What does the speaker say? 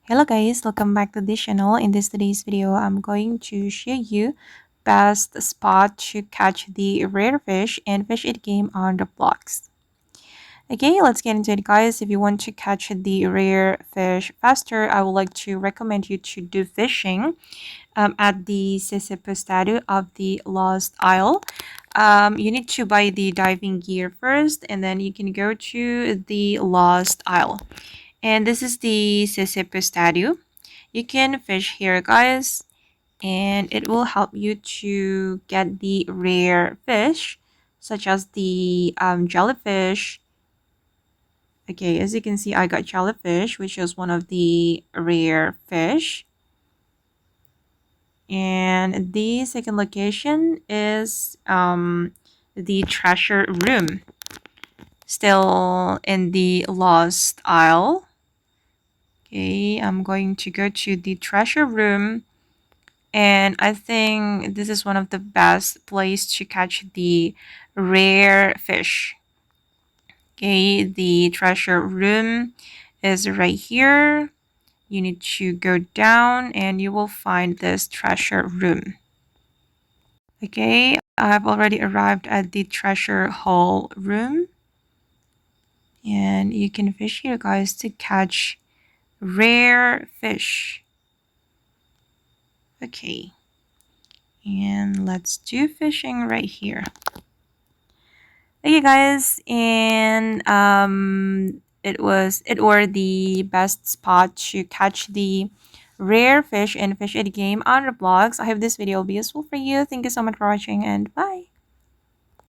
Hello guys, welcome back to this channel. In today's video, I'm going to show you best spot to catch the rare fish and fish it game on the blocks. Okay, let's get into it guys. If you want to catch the rare fish faster, I would like to recommend you to do fishing at the Statue of the Lost Isle. You need to buy the diving gear first and then you can go to the Lost Isle. And this is the Statue. You can fish here guys and it will help you to get the rare fish such as the jellyfish. Okay, as you can see, I got jellyfish, which is one of the rare fish. And the second location is the treasure room, still in the Lost Isle. Okay, I'm going to go to the treasure room, and I think this is one of the best place to catch the rare fish. Okay, the treasure room is right here. You need to go down and you will find this treasure room. Okay, I've already arrived at the treasure hall room. And you can fish here guys to catch rare fish. Okay, and let's do fishing right here. Okay guys, and it were the best spot to catch the rare fish and fish it game on Roblox. I hope this video will be useful for you. Thank you so much for watching and bye.